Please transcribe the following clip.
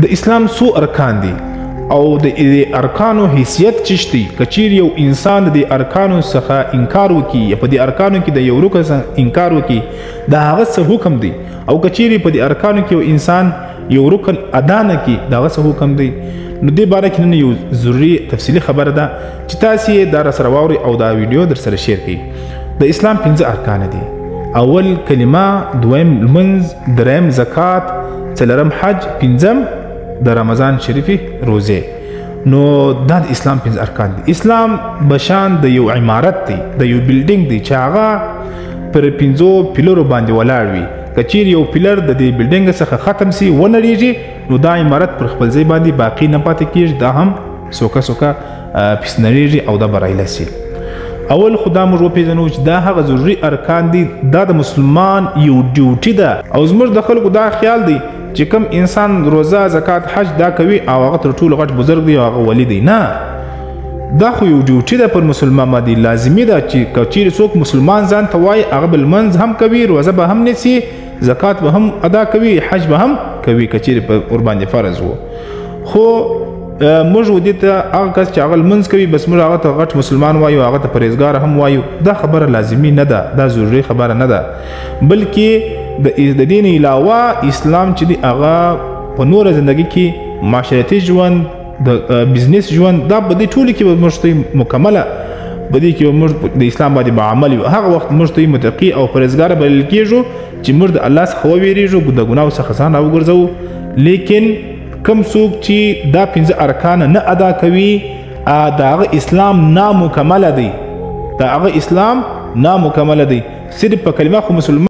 د اسلام څو ارکان دي او د ارکانو حیثیت چشتي کچیر یو انسان د ارکانو څخه انکار وکي یا په دې ارکانو کې د یو رکن انکار وکي دا هغه څه حکم دی او کچیر په دې ارکانو کې یو انسان یو رکن ادا نه کی دا څه حکم دی نو دې باره کې نن یو ضروري تفصیلی خبره ده چې تاسو یې دا سره واوري او دا ویډیو در سره شیر کړئ د اسلام 5 ارکان دي اول کلمه دویم لمونځ دریم زکات څلورم حج پنځم د رمضان شریفی روزه نو دا د اسلام 5 ارکان دي اسلام بشان د یو عمارت دی د یو بلډینګ دی چې هغه پر 5 پیلرو باندې ولاړ وي کچیر یو پیلر د دې بلډینګ څخه ختم سي ونړیږي نو دا عمارت پر خپل ځای باندې باقی نه پاتې کیږي دا هم سوکا سوکا پسنریږي او دا برایله سي اول خدا موږ وپیژنو چې دا هغه ضروري ارکان دي دا د مسلمان یو ډیوټي ده او زموږ د خلکو دا خیال دی چې کوم انسان روزه زکات حج دا کوي او هغه تر ټولو غټ بزرګ دی او هغه ولی دی نه دا خو یو ډیوټي ده پر مسلمان باندې لازمي ده چې کچیر څوک مسلمان ځان ته وایي هغه بل منځ هم کوي روزه به هم نیسي زکات به هم ادا کوي حج به هم کوي کچیر په ور باندې فرض وو خو موږ ودې ته هغه کس چې هغه لمونځ کوي بس موږ هغه ته غټ مسلمان وایو هغه ته پرهیزګار هم وایو دا خبره لازمي نه ده دا ضروري خبره نه ده بلکې د دین علاوه اسلام چې دی هغه په نور ژوندۍ کې معاشرتي ژوند د بزنس ژوند دا په دې ټولو کې به موږ مکمله په دې کې موږ د اسلام باندې بعمل یو هغه وخت موږ ته متقي او پرهیزګار بلل کېږو چې موږ د الله څخه وویریږو د ګناو څخه ځان راوګرځوو لیکن کم څوک چې دا 5 ارکان نه ادا کوي دا هغه اسلام نامکمل دی دا هغه اسلام نامکمل دی صرف په کلمه خو مسلمان